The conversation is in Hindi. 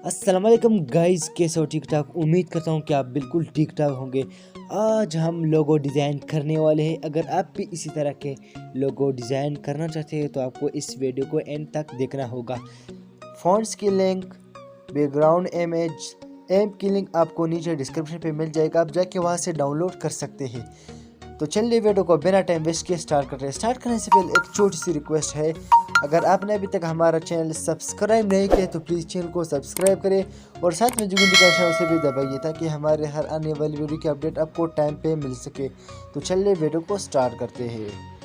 अस्सलाम वालेकुम गाइस, कैसे हो? ठीक ठाक। उम्मीद करता हूँ कि आप बिल्कुल ठीक ठाक होंगे। आज हम लोगो डिज़ाइन करने वाले हैं। अगर आप भी इसी तरह के लोगो डिज़ाइन करना चाहते हैं तो आपको इस वीडियो को एंड तक देखना होगा। फ़ॉन्ट्स की लिंक, बैकग्राउंड इमेज, ऐप की लिंक आपको नीचे डिस्क्रिप्शन पे मिल जाएगा, आप जाके वहाँ से डाउनलोड कर सकते हैं। तो चलिए वीडियो को बिना टाइम वेस्ट किए स्टार्ट करते हैं। स्टार्ट करने से पहले एक छोटी सी रिक्वेस्ट है, अगर आपने अभी तक हमारा चैनल सब्सक्राइब नहीं किया तो प्लीज़ चैनल को सब्सक्राइब करें और साथ में जो नोटिफिकेशन है उसे भी दबाइए ताकि हमारे हर आने वाली वीडियो की अपडेट आपको टाइम पे मिल सके। तो चलिए वीडियो को स्टार्ट करते हैं।